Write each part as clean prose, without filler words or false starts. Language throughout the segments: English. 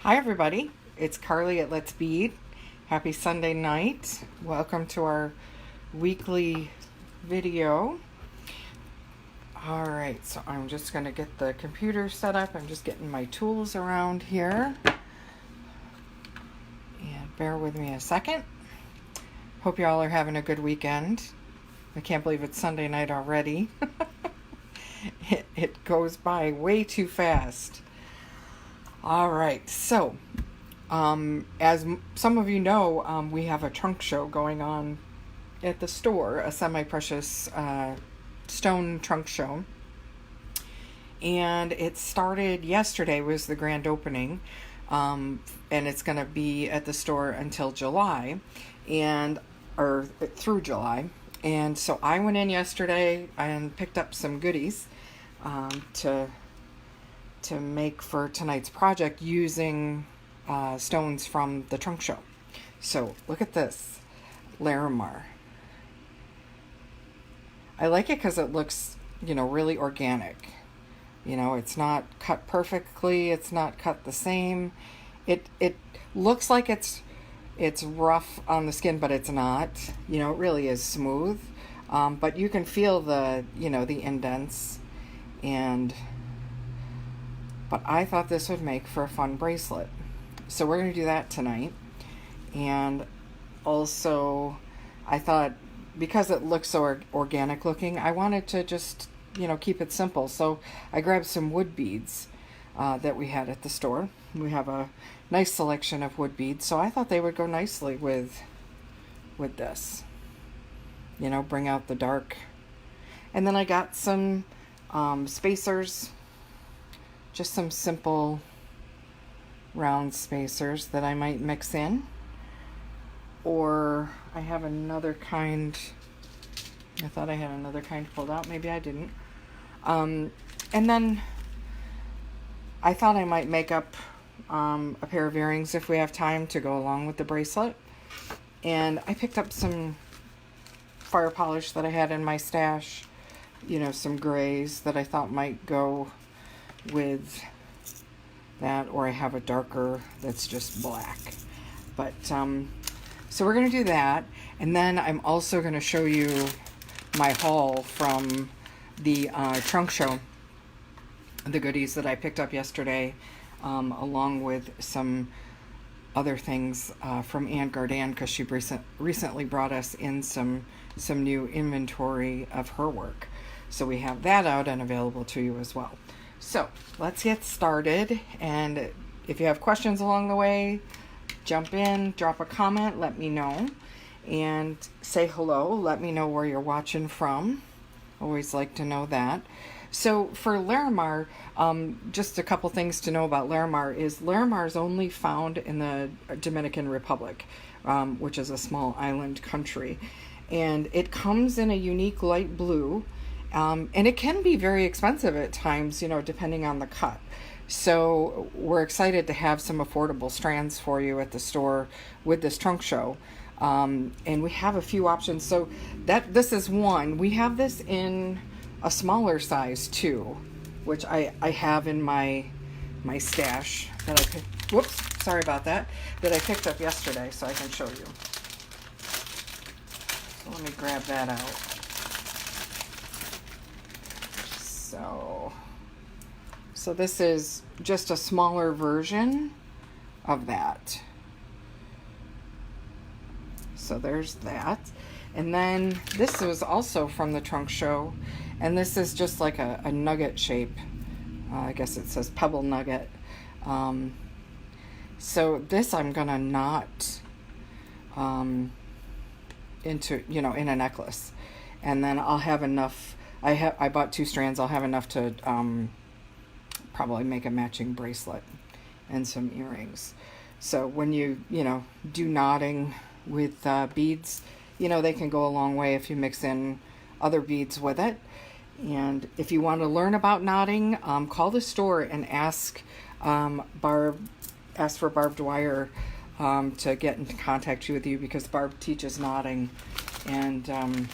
Hi everybody, it's Carly at Let's Bead. Happy Sunday night. Welcome to our weekly video. Alright, so I'm just going to get the computer set up. I'm just getting my tools around here. And bear with me a second. Hope y'all are having a good weekend. I can't believe it's Sunday night already. It goes by way too fast. All right, so as some of you know, we have a trunk show going on at the store, a semi-precious stone trunk show. And it started yesterday, was the grand opening, and it's going to be at the store until July, or through July. And so I went in yesterday and picked up some goodies to make for tonight's project using stones from the trunk show. So look at this Larimar. I like it because it looks, really organic. It's not cut perfectly. It's not cut the same. It looks like it's rough on the skin, but it's not. It really is smooth. But you can feel the indents but I thought this would make for a fun bracelet. So we're going to do that tonight. And also, I thought, because it looks so organic looking, I wanted to just, keep it simple. So I grabbed some wood beads that we had at the store. We have a nice selection of wood beads, so I thought they would go nicely with this. Bring out the dark. And then I got some spacers. Just some simple round spacers that I might mix in. Or I have another kind. I thought I had another kind pulled out. Maybe I didn't. And then I thought I might make up a pair of earrings if we have time to go along with the bracelet. And I picked up some fire polish that I had in my stash. Some grays that I thought might go with that, or I have a darker that's just black. But so we're going to do that, and then I'm also going to show you my haul from the trunk show, the goodies that I picked up yesterday, along with some other things from Anne Gardan, because she recently brought us in some new inventory of her work. So we have that out and available to you as well. So let's get started, and if you have questions along the way, jump in, drop a comment, let me know, and say hello. Let me know where you're watching from. Always like to know that. So for Larimar, just a couple things to know about Larimar is Larimar is only found in the Dominican Republic, which is a small island country, and it comes in a unique light blue. And it can be very expensive at times, depending on the cut. So we're excited to have some affordable strands for you at the store with this trunk show. And we have a few options. So this is one. We have this in a smaller size too, which I have in my stash that I picked. Whoops, sorry about that. That I picked up yesterday, so I can show you. So let me grab that out. So this is just a smaller version of that. So there's that. And then this was also from the trunk show, and this is just like a nugget shape. I guess it says pebble nugget. So this I'm gonna knot into, in a necklace, and then I'll have enough. I bought 2 strands. I'll have enough to probably make a matching bracelet and some earrings. So when you do knotting with beads, they can go a long way if you mix in other beads with it. And if you want to learn about knotting, call the store and ask for Barb Dwyer to get in contact with you, because Barb teaches knotting, and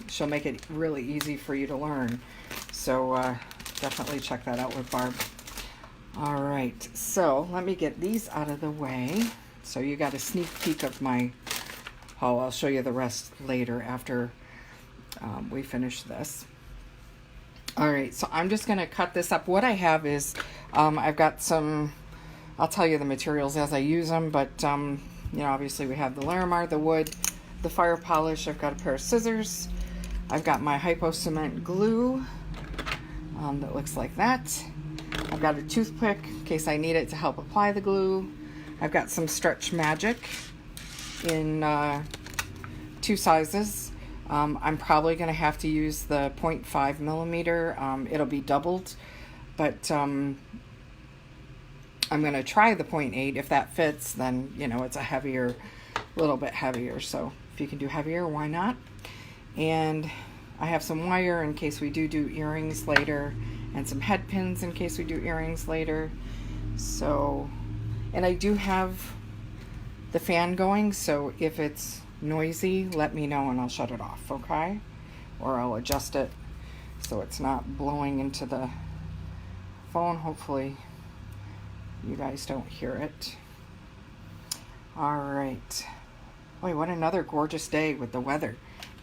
she'll make it really easy for you to learn. So definitely check that out with Barb. All right, so let me get these out of the way. So you got a sneak peek of my haul. I'll show you the rest later after we finish this. All right, so I'm just gonna cut this up. What I have is, I've got some, I'll tell you the materials as I use them, but you know, obviously we have the Larimar, the wood, the fire polish. I've got a pair of scissors. I've got my hypo cement glue that looks like that. I've got a toothpick in case I need it to help apply the glue. I've got some Stretch Magic in 2 sizes. I'm probably going to have to use the 0.5 millimeter. It'll be doubled, but I'm going to try the 0.8. If that fits, then, you know, it's a little bit heavier. So if you can do heavier, why not? And I have some wire in case we do earrings later, and some head pins in case we do earrings later. So, and I do have the fan going, so if it's noisy, let me know and I'll shut it off, okay? Or I'll adjust it so it's not blowing into the phone. Hopefully you guys don't hear it. All right. Boy, what another gorgeous day with the weather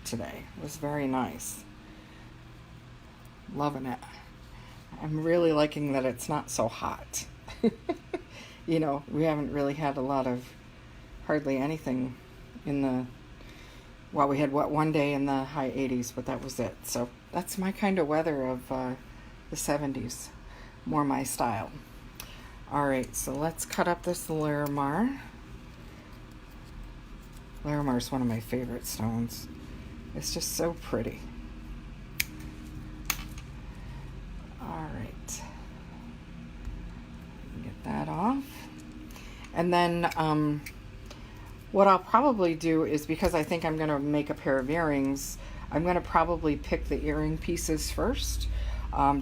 today. It was very nice. Loving it. I'm really liking that it's not so hot. You know, we haven't really had hardly anything in the, well, we had one day in the high 80s, but that was it. So that's my kind of weather of the 70s. More my style. All right, so let's cut up this Larimar. Larimar is one of my favorite stones. It's just so pretty. All right. Get that off. And then what I'll probably do is, because I think I'm going to make a pair of earrings, I'm going to probably pick the earring pieces first,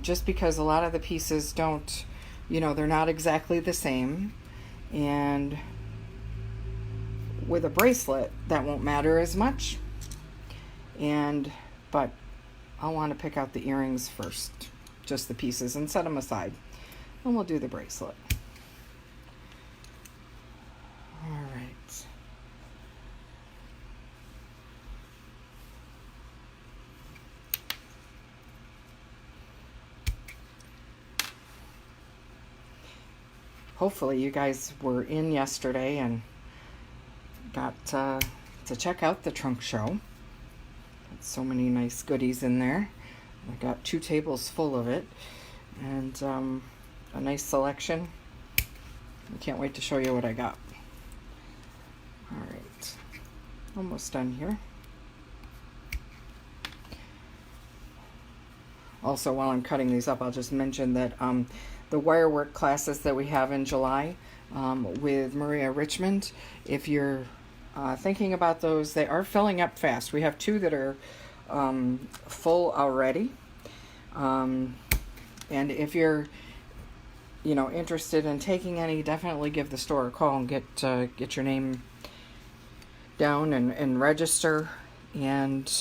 just because a lot of the pieces don't, you know, they're not exactly the same. And with a bracelet, that won't matter as much. But I'll want to pick out the earrings first, just the pieces, and set them aside. And we'll do the bracelet. All right. Hopefully you guys were in yesterday and got to check out the trunk show. So many nice goodies in there. I got 2 tables full of it, and a nice selection. I can't wait to show you what I got. All right, almost done here. Also, while I'm cutting these up, I'll just mention that the wire work classes that we have in July with Maria Richmond, if you're thinking about those, they are filling up fast. We have 2 that are full already. And if you're, you know, interested in taking any, definitely give the store a call and get your name down and register. And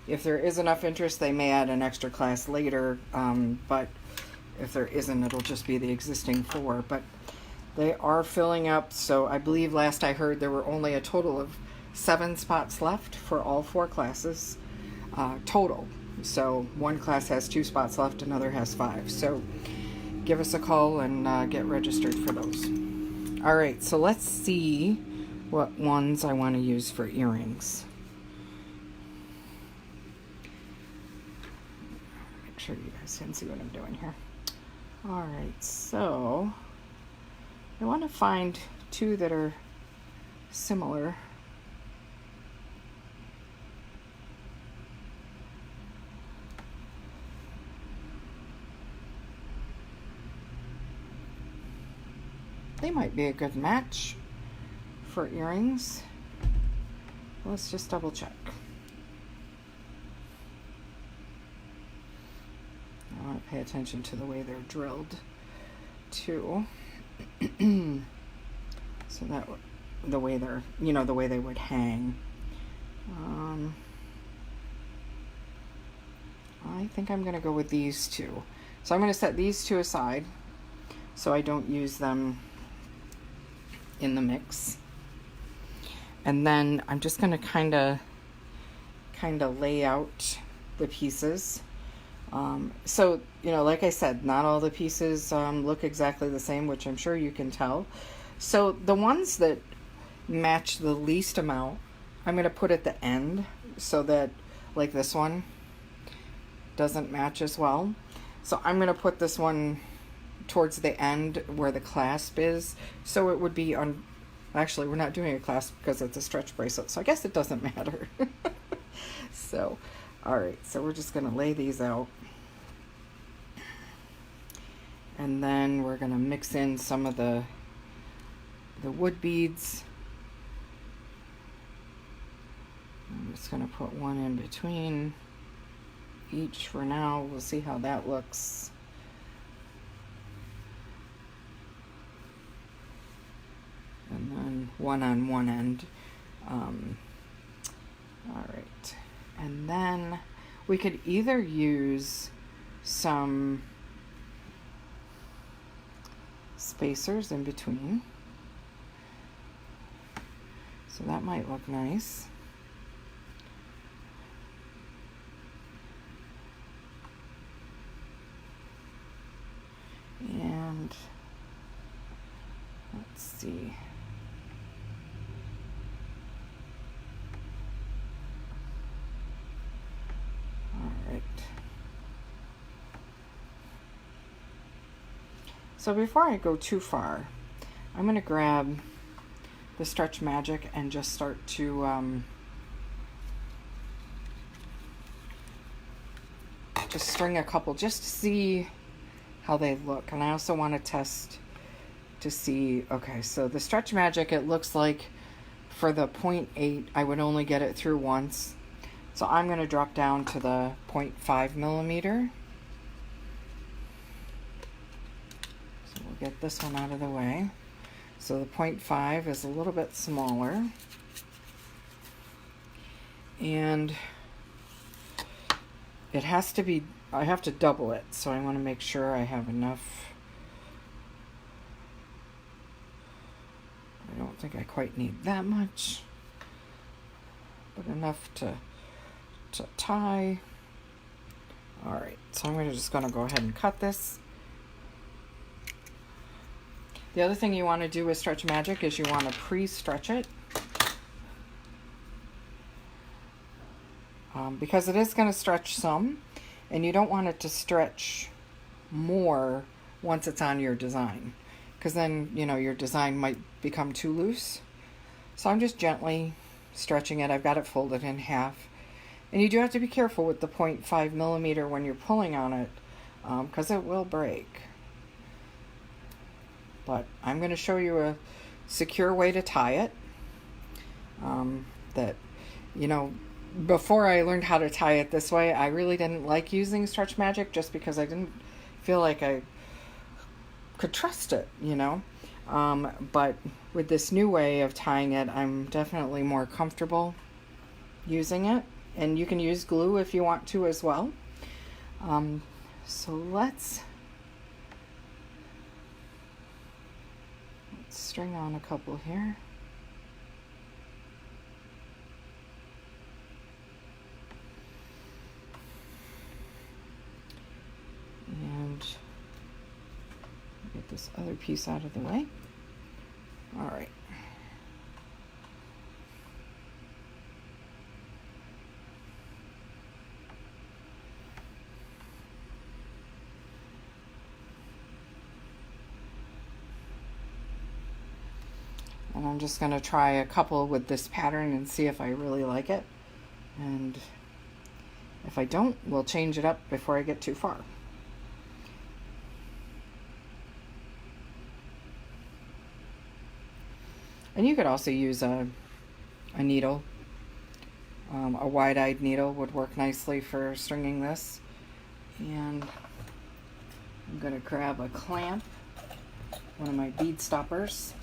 if there is enough interest, they may add an extra class later. But if there isn't, it'll just be the existing 4. But they are filling up, so I believe last I heard there were only a total of 7 spots left for all 4 classes total. So one class has 2 spots left, another has 5. So give us a call and get registered for those. All right, so let's see what ones I want to use for earrings. Make sure you guys can see what I'm doing here. All right, so I want to find 2 that are similar. They might be a good match for earrings. Let's just double check. I want to pay attention to the way they're drilled too. So that the way they're, you know, the way they would hang. I think I'm going to go with these 2. So I'm going to set these 2 aside. so I don't use them in the mix. And then I'm just going to kind of lay out the pieces. So, you know, like I said, not all the pieces look exactly the same, which I'm sure you can tell. So the ones that match the least amount, I'm going to put at the end so that, like this one, doesn't match as well. So I'm going to put this one towards the end where the clasp is. So it would be on, actually we're not doing a clasp because it's a stretch bracelet, so I guess it doesn't matter. So, all right, so we're just going to lay these out. And then we're going to mix in some of the wood beads. I'm just going to put one in between each for now. We'll see how that looks. And then one on one end. All right. And then we could either use some spacers in between. So that might look nice. And let's see. All right. So before I go too far, I'm going to grab the Stretch Magic and just start to just string a couple just to see how they look. And I also want to test to see, okay, so the Stretch Magic, it looks like for the 0.8 I would only get it through once. So I'm going to drop down to the 0.5 millimeter. So we'll get this one out of the way. So the 0.5 is a little bit smaller. And it has to be, I have to double it, so I want to make sure I have enough. I don't think I quite need that much, but enough to tie. All right, so I'm just going to go ahead and cut this. The other thing you want to do with Stretch Magic is you want to pre-stretch it. Because it is going to stretch some, and you don't want it to stretch more once it's on your design, because then, you know, your design might become too loose. So I'm just gently stretching it. I've got it folded in half. And you do have to be careful with the 0.5 millimeter when you're pulling on it, because it will break. But I'm going to show you a secure way to tie it. That, you know, before I learned how to tie it this way, I really didn't like using Stretch Magic just because I didn't feel like I could trust it, you know. But with this new way of tying it, I'm definitely more comfortable using it. And you can use glue if you want to as well. So let's string on a couple here. And get this other piece out of the way. All right. And I'm just going to try a couple with this pattern and see if I really like it. And if I don't, we'll change it up before I get too far. And you could also use a needle. A wide-eyed needle would work nicely for stringing this. And I'm going to grab a clamp, one of my bead stoppers,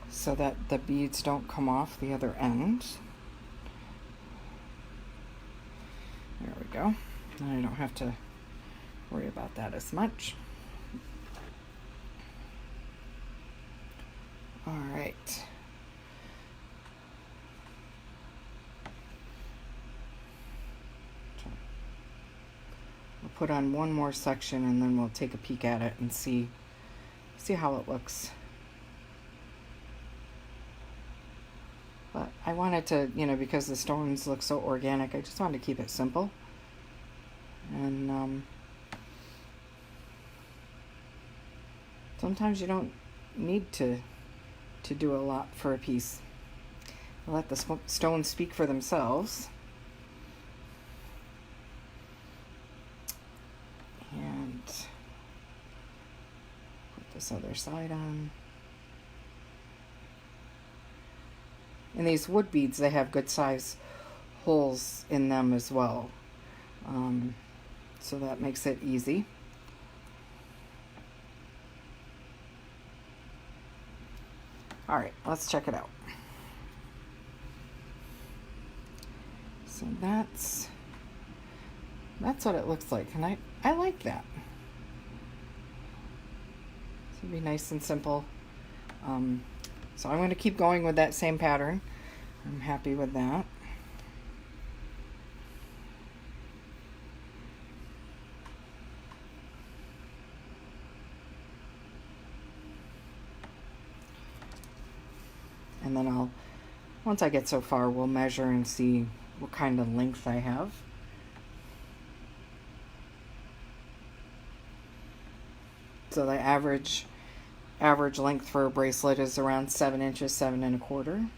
so that the beads don't come off the other end. There we go. Now I don't have to worry about that as much. All right. We'll put on one more section and then we'll take a peek at it and see how it looks. But I wanted to, because the stones look so organic, I just wanted to keep it simple. And sometimes you don't need to do a lot for a piece. Let the stones speak for themselves. And put this other side on. And these wood beads, they have good size holes in them as well. So that makes it easy. All right, let's check it out. So that's what it looks like, and I like that. It'll be nice and simple. So I'm going to keep going with that same pattern. I'm happy with that. And then once I get so far, we'll measure and see what kind of length I have. So the average length for a bracelet is around 7 inches, 7 1/4.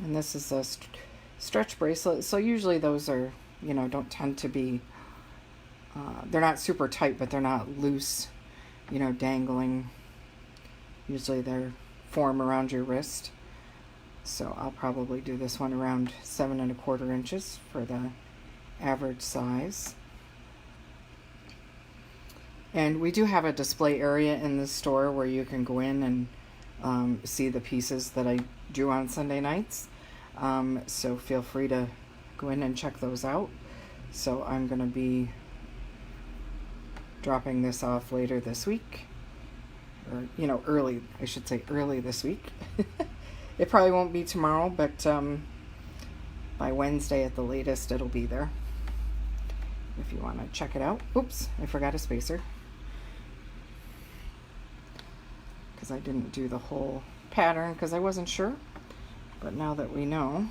And this is a stretch bracelet, so usually those are, don't tend to be, they're not super tight, but they're not loose, dangling. Usually they're form around your wrist. So I'll probably do this one around 7 1/4 inches for the average size. And we do have a display area in the store where you can go in and see the pieces that I do on Sunday nights. So feel free to go in and check those out. So I'm going to be dropping this off later this week. Or, early this week. It probably won't be tomorrow, but by Wednesday at the latest, it'll be there. If you want to check it out. Oops, I forgot a spacer. Because I didn't do the whole pattern because I wasn't sure. But now that we know,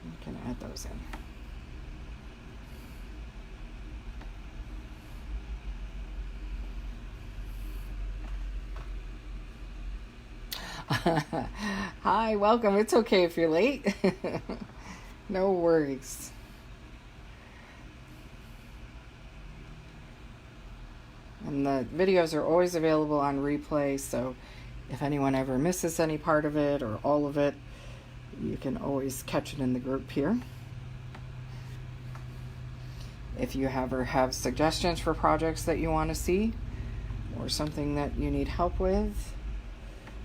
we can add those in. Hi, welcome. It's okay if you're late. No worries. And the videos are always available on replay, so if anyone ever misses any part of it or all of it, you can always catch it in the group here. If you ever have suggestions for projects that you want to see or something that you need help with,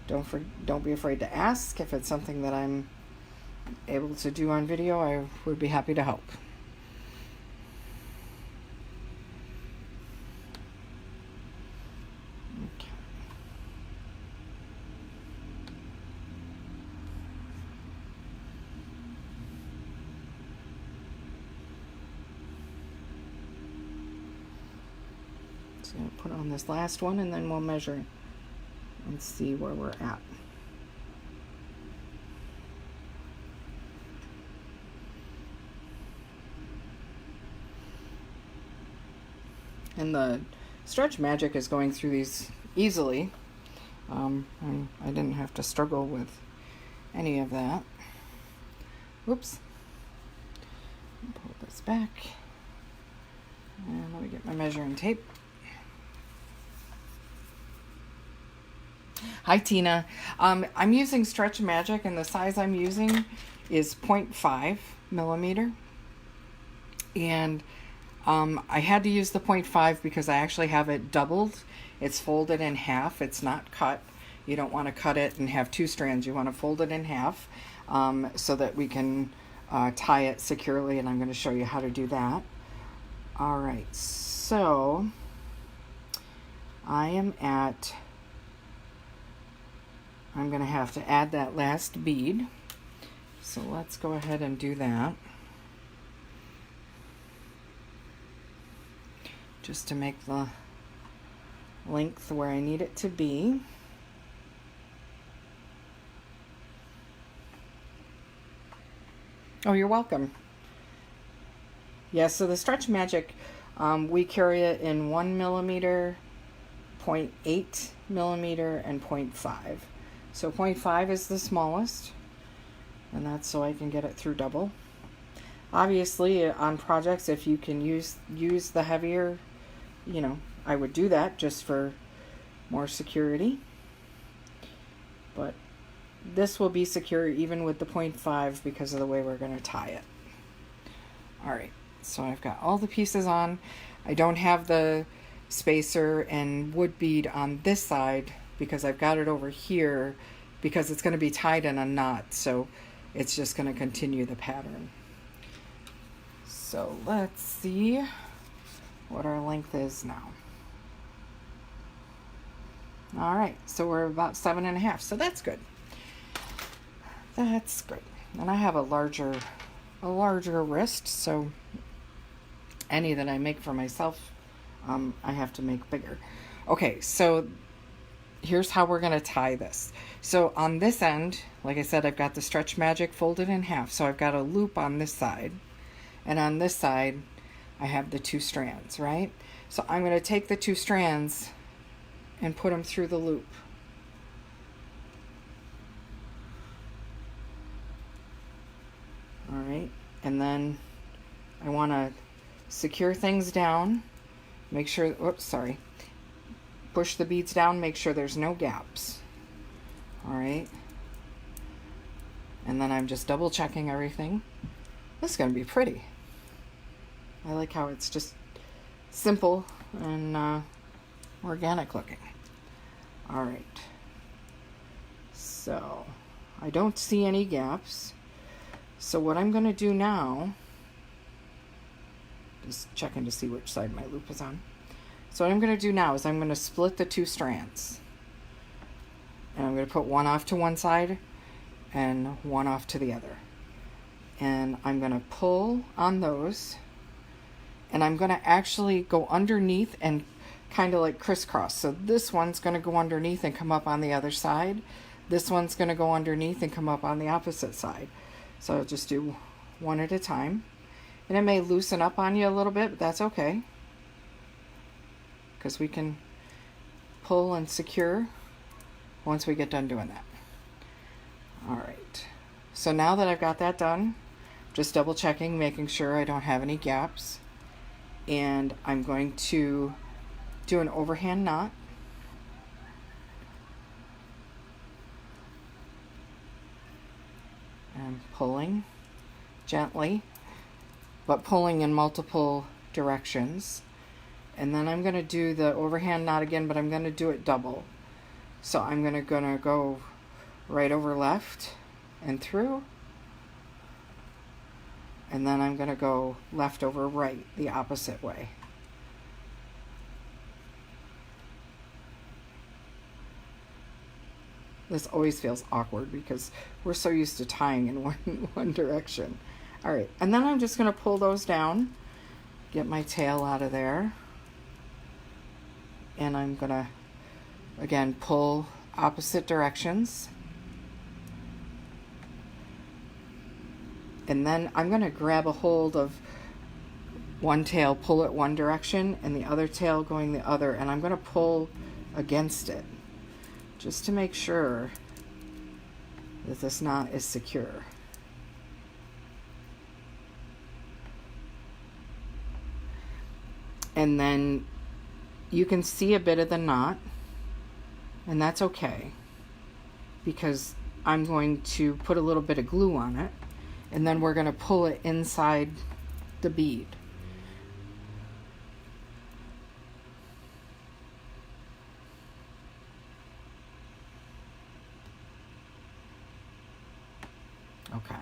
don't be afraid to ask. If it's something that I'm able to do on video, I would be happy to help. So I'm going to put on this last one and then we'll measure and see where we're at. And the Stretch Magic is going through these easily. And I didn't have to struggle with any of that. Oops. Pull this back. And let me get my measuring tape. Hi, Tina. I'm using Stretch Magic, and the size I'm using is 0.5 millimeter. And I had to use the 0.5 because I actually have it doubled It's folded in half. It's not cut. You don't want to cut it and have two strands. You want to fold it in half so that we can tie it securely, and I'm going to show you how to do that. All right, so I'm going to have to add that last bead. So let's go ahead and do that. Just to make the length where I need it to be. Oh, you're welcome. Yeah, so the Stretch Magic, we carry it in 1 millimeter, 0.8 millimeter, and 0.5. So 0.5 is the smallest, and that's so I can get it through double. Obviously, on projects, if you can use the heavier, I would do that just for more security. But this will be secure even with the 0.5 because of the way we're going to tie it. All right, so I've got all the pieces on. I don't have the spacer and wood bead on this side because I've got it over here because it's going to be tied in a knot, so it's just going to continue the pattern. So let's see what our length is now. All right, so we're about 7.5, so that's good. That's great. And I have a larger wrist, so any that I make for myself, I have to make bigger. Okay, so here's how we're going to tie this. So on this end, like I said, I've got the Stretch Magic folded in half. So I've got a loop on this side. And on this side, I have the two strands, right? So I'm going to take the two strands and put them through the loop. All right. And then I want to secure things down. Make sure, push the beads down, make sure there's no gaps. All right. And then I'm just double checking everything. This is going to be pretty. I like how it's just simple and organic looking. All right. So I don't see any gaps. So what I'm going to do now, just checking to see which side my loop is on. So what I'm going to do now is I'm going to split the two strands. And I'm going to put one off to one side and one off to the other. And I'm going to pull on those. And I'm going to actually go underneath and kind of like crisscross. So this one's going to go underneath and come up on the other side. This one's going to go underneath and come up on the opposite side. So I'll just do one at a time. And it may loosen up on you a little bit, but that's okay, because we can pull and secure once we get done doing that. All right. So now that I've got that done, just double checking, making sure I don't have any gaps. And I'm going to do an overhand knot. And pulling gently, but pulling in multiple directions. And then I'm going to do the overhand knot again, but I'm going to do it double. So I'm going to go right over left and through. And then I'm going to go left over right the opposite way. This always feels awkward because we're so used to tying in one direction. All right, and then I'm just going to pull those down, get my tail out of there. And I'm going to, again, pull opposite directions. And then I'm going to grab a hold of one tail, pull it one direction, and the other tail going the other. And I'm going to pull against it, just to make sure that this knot is secure. And then you can see a bit of the knot, and that's okay, because I'm going to put a little bit of glue on it, and then we're going to pull it inside the bead. Okay.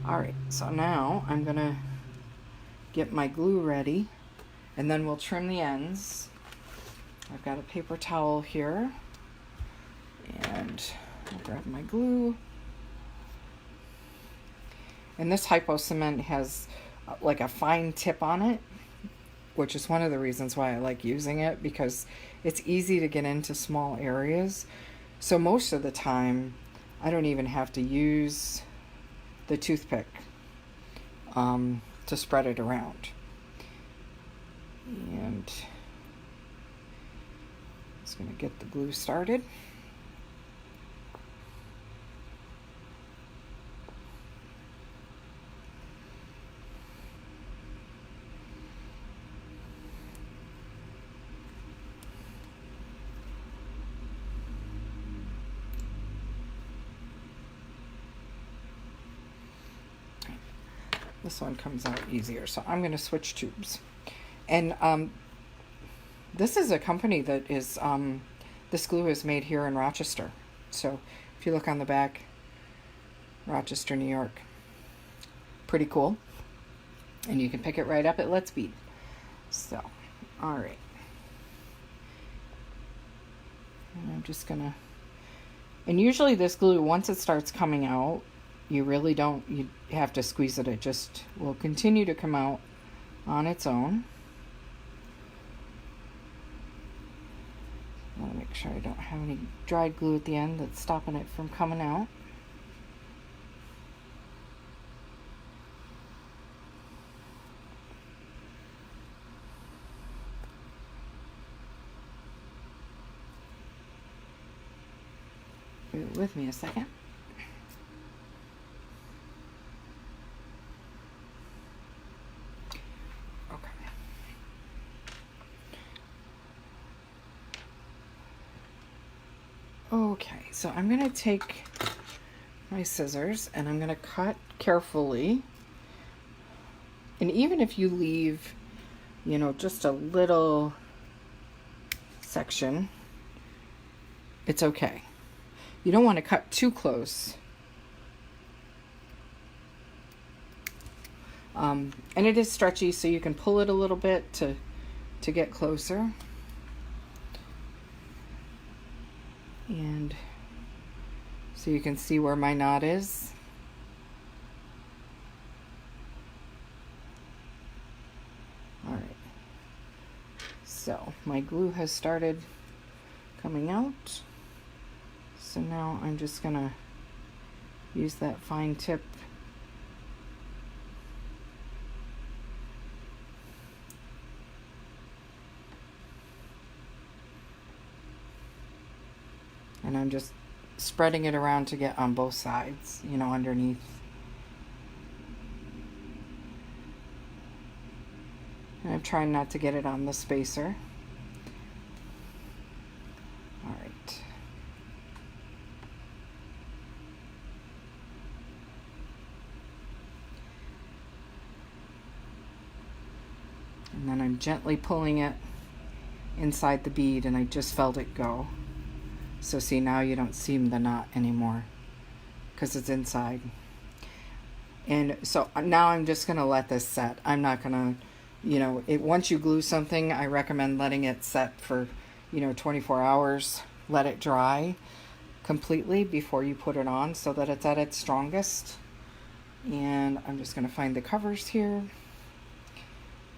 All right, so now I'm gonna get my glue ready, and then we'll trim the ends. I've got a paper towel here, and I'll grab my glue. And this hypo cement has like a fine tip on it, which is one of the reasons why I like using it, because it's easy to get into small areas. So most of the time, I don't even have to use the toothpick to spread it around. And just going to get the glue started. This one comes out easier, so I'm going to switch tubes. And this is a company that is, this glue is made here in Rochester. So if you look on the back, Rochester, New York. Pretty cool. And you can pick it right up at Let's Bead. So, all right. And I'm just going to, and usually this glue, once it starts coming out, you really don't, you have to squeeze it. It just will continue to come out on its own. I want to make sure I don't have any dried glue at the end that's stopping it from coming out. Bear with me a second. Okay, so I'm going to take my scissors and I'm going to cut carefully. And even if you leave, you know, just a little section, it's okay. You don't want to cut too close. And it is stretchy, so you can pull it a little bit to get closer. And so you can see where my knot is. All right. So my glue has started coming out. So now I'm just going to use that fine tip . And I'm just spreading it around to get on both sides, you know, underneath. And I'm trying not to get it on the spacer. All right. And then I'm gently pulling it inside the bead, and I just felt it go. So see, now you don't see the knot anymore because it's inside. And so now I'm just going to let this set. I'm not going to, you know, once you glue something, I recommend letting it set for, you know, 24 hours. Let it dry completely before you put it on so that it's at its strongest. And I'm just going to find the covers here.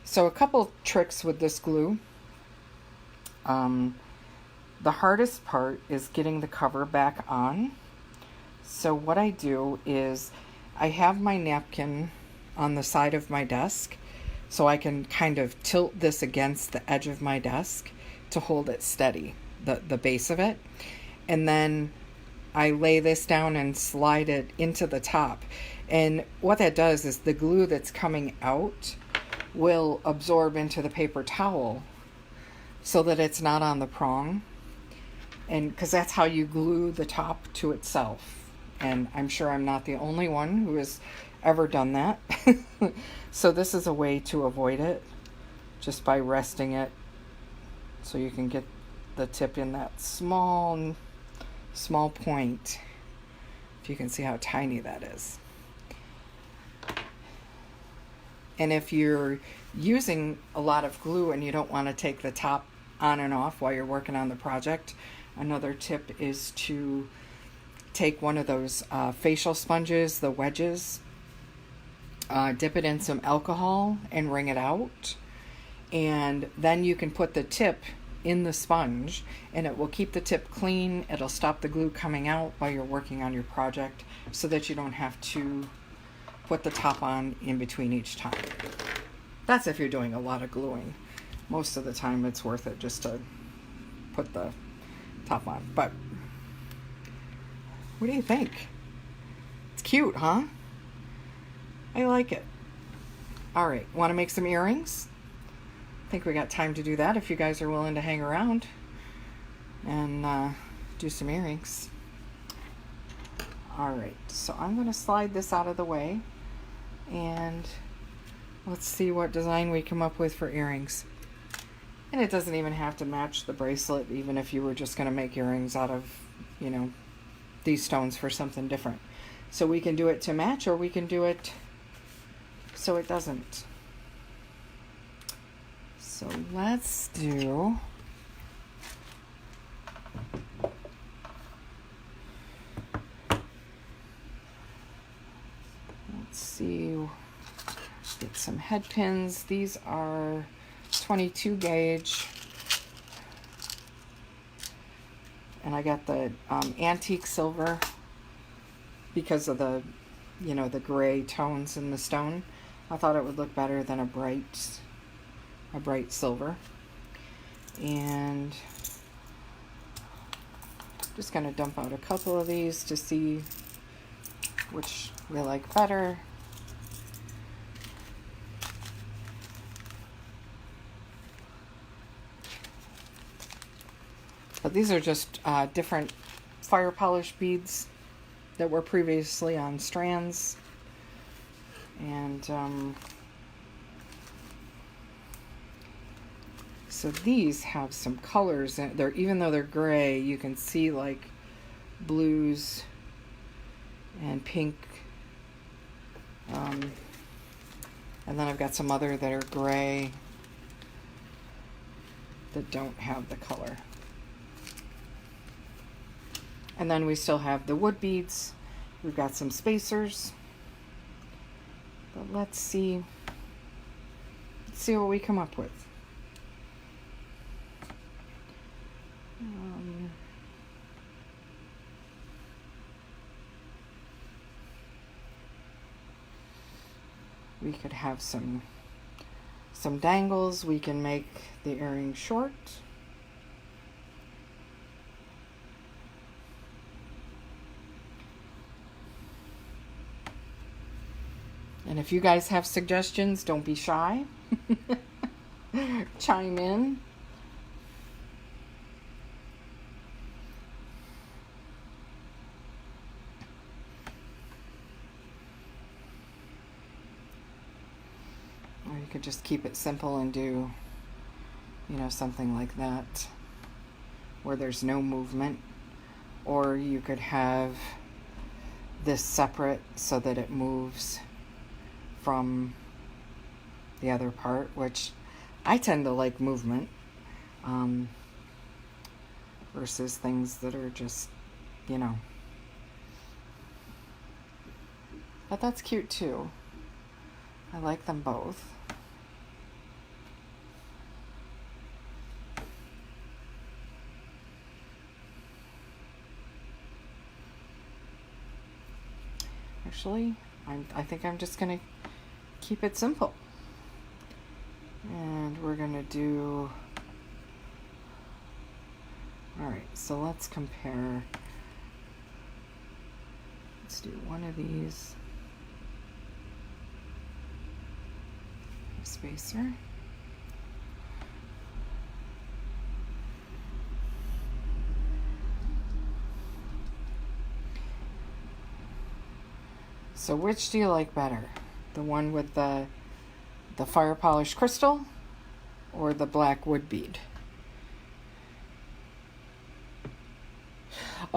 So a couple tricks with this glue. The hardest part is getting the cover back on. So what I do is I have my napkin on the side of my desk so I can kind of tilt this against the edge of my desk to hold it steady, the base of it. And then I lay this down and slide it into the top. And what that does is the glue that's coming out will absorb into the paper towel so that it's not on the prong. And because that's how you glue the top to itself. And I'm sure I'm not the only one who has ever done that. So this is a way to avoid it, just by resting it so you can get the tip in that small small point. If you can see how tiny that is. And if you're using a lot of glue and you don't want to take the top on and off while you're working on the project, another tip is to take one of those facial sponges, the wedges, dip it in some alcohol and wring it out. And then you can put the tip in the sponge and it will keep the tip clean. It'll stop the glue coming out while you're working on your project so that you don't have to put the top on in between each time. That's if you're doing a lot of gluing. Most of the time it's worth it just to put the top on. But what do you think? It's cute, huh? I like it. All right, want to make some earrings? I think we got time to do that if you guys are willing to hang around and do some earrings. All right, so I'm going to slide this out of the way and let's see what design we come up with for earrings. And it doesn't even have to match the bracelet, even if you were just going to make earrings out of, you know, these stones for something different. So we can do it to match or we can do it so it doesn't. So let's do, let's see, get some head pins. These are 22 gauge. And I got the antique silver because of the, you know, the gray tones in the stone. I thought it would look better than a bright silver. And just gonna dump out a couple of these to see which we like better. But these are just different fire polish beads that were previously on strands. And so these have some colors in it. Even though they're gray, you can see like blues and pink. And then I've got some other that are gray that don't have the color. And then we still have the wood beads. We've got some spacers. But let's see what we come up with. We could have some dangles. We can make the earring short. And if you guys have suggestions, don't be shy. Chime in. Or you could just keep it simple and do, you know, something like that where there's no movement. Or you could have this separate so that it moves from the other part, which I tend to like movement versus things that are just, you know. But that's cute too. I like them both. Actually, I think I'm just gonna keep it simple. And we're gonna do, all right, so let's compare. Let's do one of these. A spacer. So which do you like better? The one with the fire polished crystal or the black wood bead?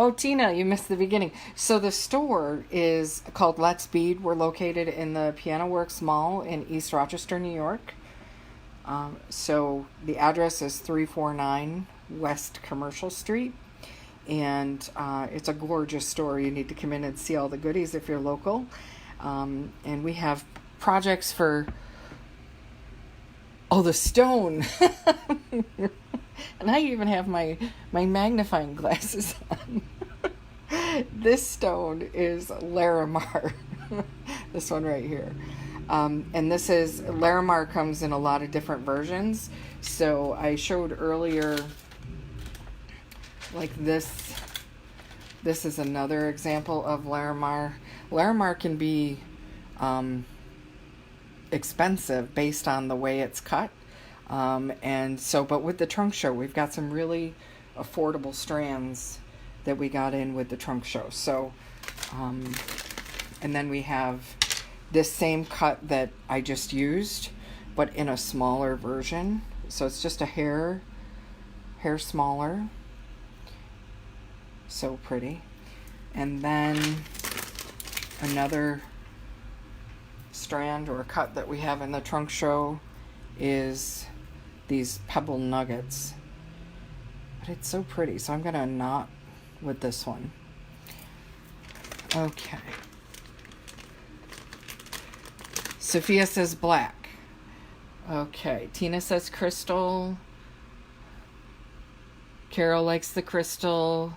Oh, Tina, you missed the beginning. So the store is called Let's Bead. We're located in the Piano Works Mall in East Rochester, New York. So the address is 349 West Commercial Street. And it's a gorgeous store. You need to come in and see all the goodies if you're local. And we have projects for... Oh, the stone. And I even have my magnifying glasses on. This stone is Larimar. This one right here. And this is, Larimar comes in a lot of different versions. So I showed earlier, like this. This is another example of Larimar. Larimar can be expensive based on the way it's cut. And so, but with the trunk show, we've got some really affordable strands that we got in with the trunk show. So, and then we have this same cut that I just used, but in a smaller version. So it's just a hair smaller. So pretty. And then another strand or cut that we have in the trunk show is these pebble nuggets. But it's so pretty, so I'm gonna knot with this one. Okay. Sophia says black. Okay. Tina says crystal. Carol likes the crystal.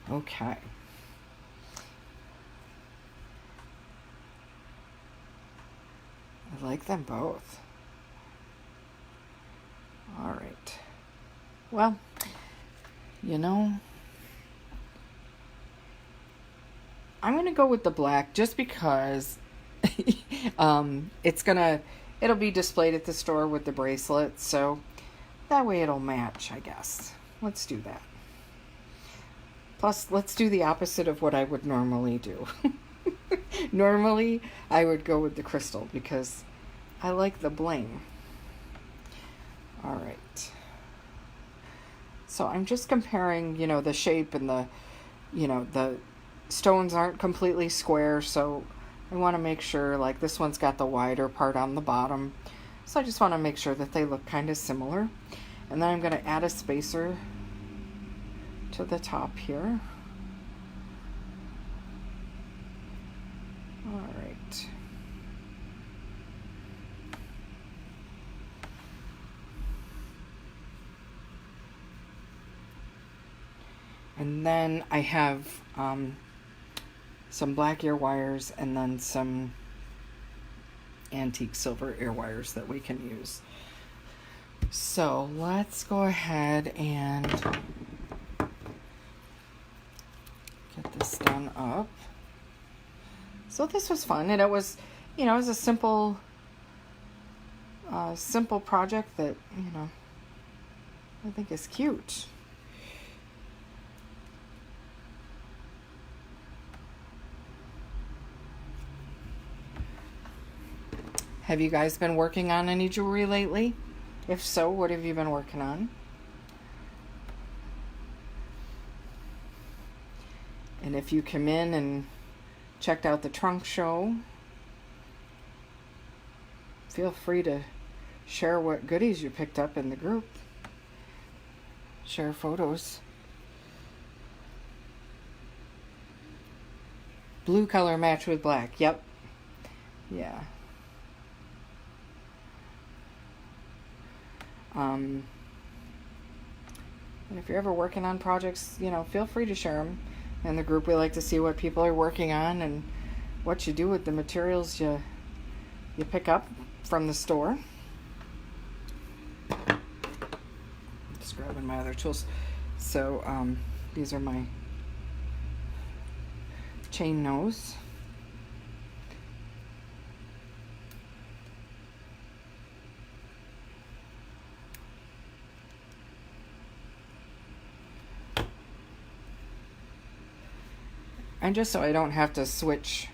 Okay. I like them both. All right. Well, you know, I'm going to go with the black just because it'll be displayed at the store with the bracelet, so that way it'll match, I guess. Let's do that. Plus, let's do the opposite of what I would normally do. Normally, I would go with the crystal because I like the bling. All right. So I'm just comparing, the shape and the stones aren't completely square, so I want to make sure, like this one's got the wider part on the bottom. So I just want to make sure that they look kind of similar. And then I'm going to add a spacer to the top here. All right. And then I have some black ear wires and then some antique silver ear wires that we can use. So let's go ahead and get this done up. So this was fun, and it was, it was a simple project that, I think is cute. Have you guys been working on any jewelry lately? If so, what have you been working on? And if you come in and checked out the trunk show, feel free to share what goodies you picked up in the group. Share photos. Blue color match with black. Yep. Yeah. And if you're ever working on projects, feel free to share them in the group. We like to see what people are working on and what you do with the materials you pick up from the store. Just grabbing my other tools. So these are my chain nose. And just so I don't have to switch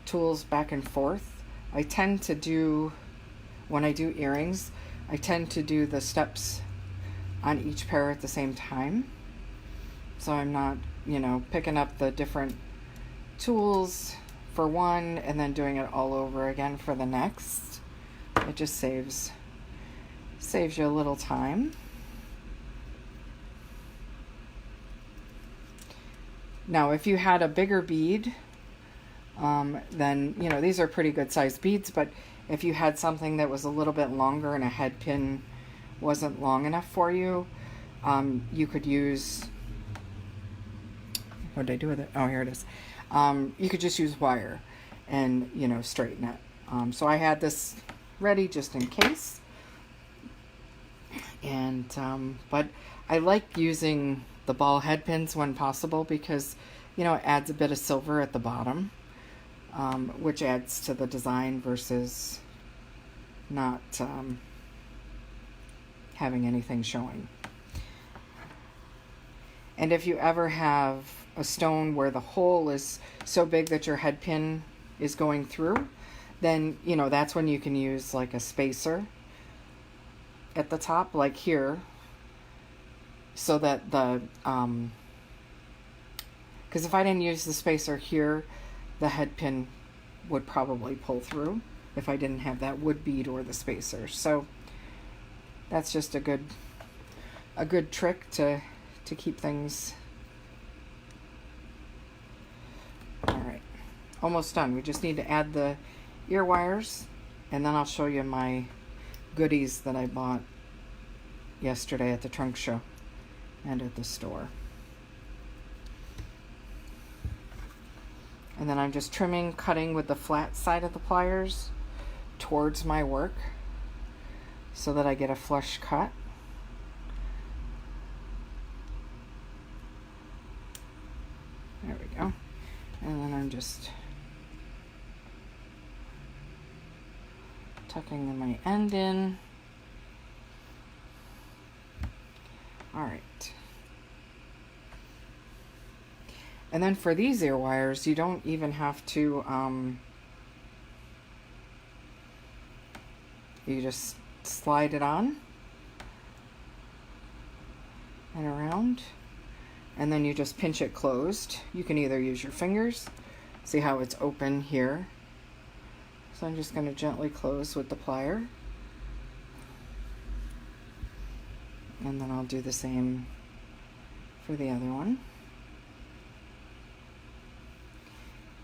tools back and forth, I tend to do, when I do earrings, I tend to do the steps on each pair at the same time. So I'm not, picking up the different tools for one and then doing it all over again for the next. It just saves you a little time. Now, if you had a bigger bead, then, these are pretty good sized beads, but if you had something that was a little bit longer and a head pin wasn't long enough for you, you could use, what did I do with it? Oh, here it is. You could just use wire and, straighten it. So I had this ready just in case. And, but I like using the ball head pins when possible because, it adds a bit of silver at the bottom, which adds to the design versus not having anything showing. And if you ever have a stone where the hole is so big that your head pin is going through, then, that's when you can use like a spacer at the top, like here, so that the, because if I didn't use the spacer here, the head pin would probably pull through if I didn't have that wood bead or the spacer. So that's just a good trick to keep things. All right, almost done. We just need to add the ear wires, and then I'll show you my goodies that I bought yesterday at the trunk show and at the store. And then I'm just cutting with the flat side of the pliers towards my work so that I get a flush cut. There we go. And then I'm just tucking my end in. All right. And then for these ear wires, you don't even have to, you just slide it on and around, and then you just pinch it closed. You can either use your fingers, see how it's open here. So I'm just going to gently close with the plier. And then I'll do the same for the other one.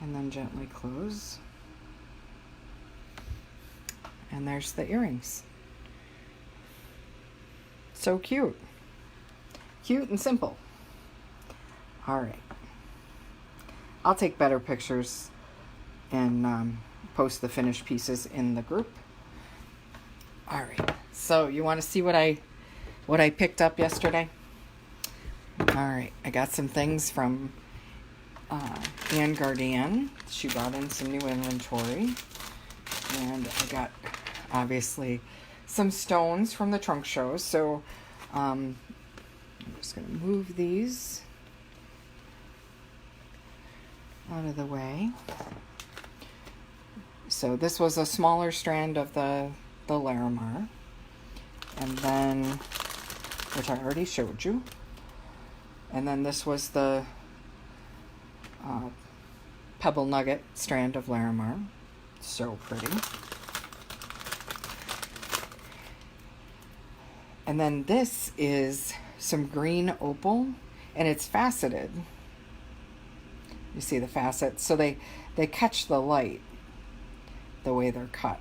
And then gently close. And there's the earrings. So cute. Cute and simple. All right. I'll take better pictures and post the finished pieces in the group. All right. So you want to see what I picked up yesterday? All right. I got some things from Anne Gardian. She brought in some new inventory, and I got obviously some stones from the trunk show. So I'm just going to move these out of the way. So this was a smaller strand of the Larimar, and then, which I already showed you, and then this was the Pebble Nugget strand of Larimar. So pretty. And then this is some green opal, and it's faceted. You see the facets, so they catch the light the way they're cut.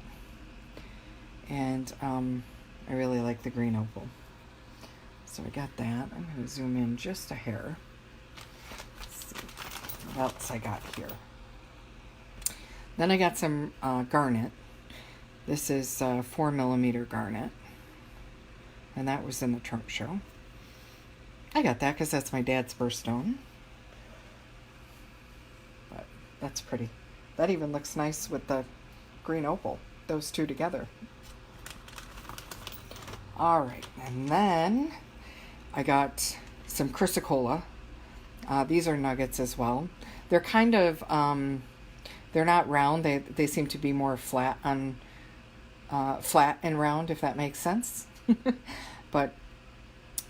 And I really like the green opal. So I got that. I'm going to zoom in just a hair. Let's see what else I got here. Then I got some garnet. This is 4mm garnet. And that was in the trunk show. I got that because that's my dad's birthstone. But that's pretty. That even looks nice with the green opal. Those two together. Alright, and then I got some chrysocolla. These are nuggets as well. They're kind of, they're not round. They seem to be more flat and round, if that makes sense. But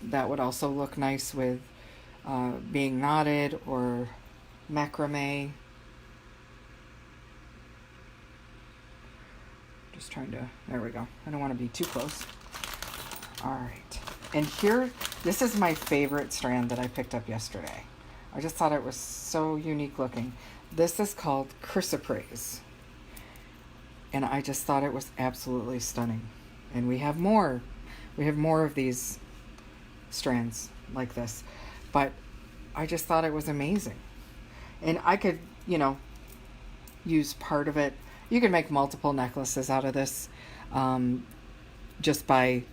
that would also look nice with being knotted or macrame. Just trying to, there we go. I don't want to be too close. All right. And here, this is my favorite strand that I picked up yesterday. I just thought it was so unique looking. This is called chrysoprase. And I just thought it was absolutely stunning. And we have more. We have more of these strands like this. But I just thought it was amazing. And I could, use part of it. You could make multiple necklaces out of this just by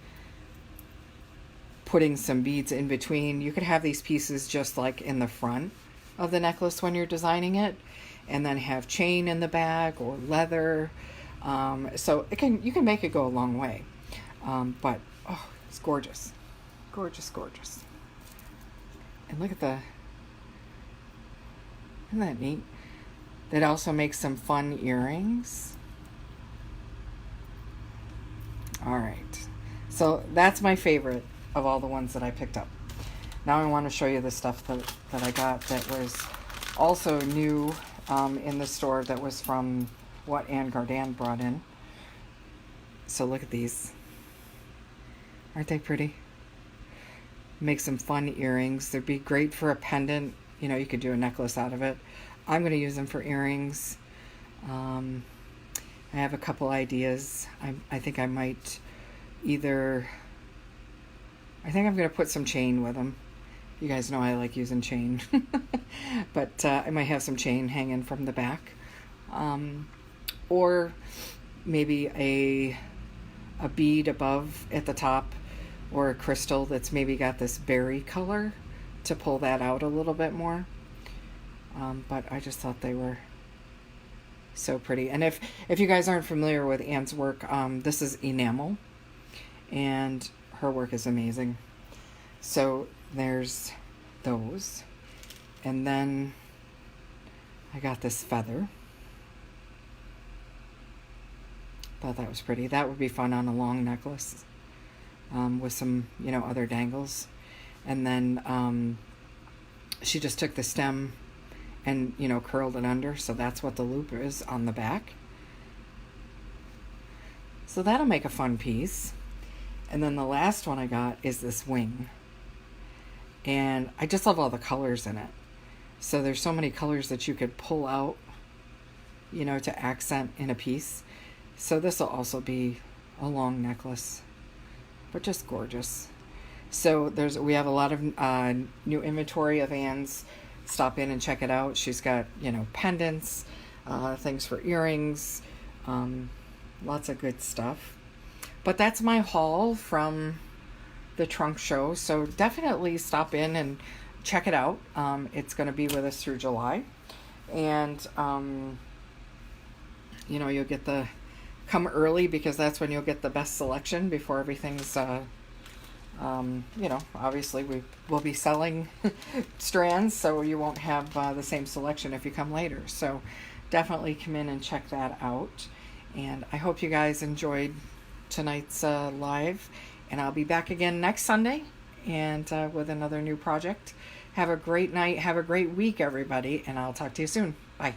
putting some beads in between. You could have these pieces just like in the front of the necklace when you're designing it, and then have chain in the back or leather. So you can make it go a long way. But it's gorgeous, gorgeous, gorgeous. And look at isn't that neat? That also makes some fun earrings. All right, so that's my favorite of all the ones that I picked up. Now I want to show you the stuff that I got that was also new in the store, that was from what Anne Gardan brought in. So look at these. Aren't they pretty? Make some fun earrings. They'd be great for a pendant. You could do a necklace out of it. I'm going to use them for earrings. I have a couple ideas. I think I might I think I'm going to put some chain with them. You guys know I like using chain. But I might have some chain hanging from the back. Or maybe a bead above at the top, or a crystal that's maybe got this berry color to pull that out a little bit more. But I just thought they were so pretty. And if you guys aren't familiar with Anne's work, this is enamel, and her work is amazing. So there's those. And then I got this feather. Thought that was pretty. That would be fun on a long necklace with some, other dangles. And then she just took the stem and, curled it under. So that's what the loop is on the back. So that'll make a fun piece. And then the last one I got is this wing. And I just love all the colors in it. So there's so many colors that you could pull out, to accent in a piece. So this will also be a long necklace, but just gorgeous. So we have a lot of new inventory of Anne's. Stop in and check it out. She's got, pendants, things for earrings, lots of good stuff. But that's my haul from the trunk show. So definitely stop in and check it out. It's going to be with us through July. And, you'll get come early, because that's when you'll get the best selection before everything's, obviously we will be selling strands, so you won't have the same selection if you come later. So definitely come in and check that out. And I hope you guys enjoyed tonight's live, and I'll be back again next Sunday and with another new project. Have a great night. Have a great week, everybody, and I'll talk to you soon. Bye.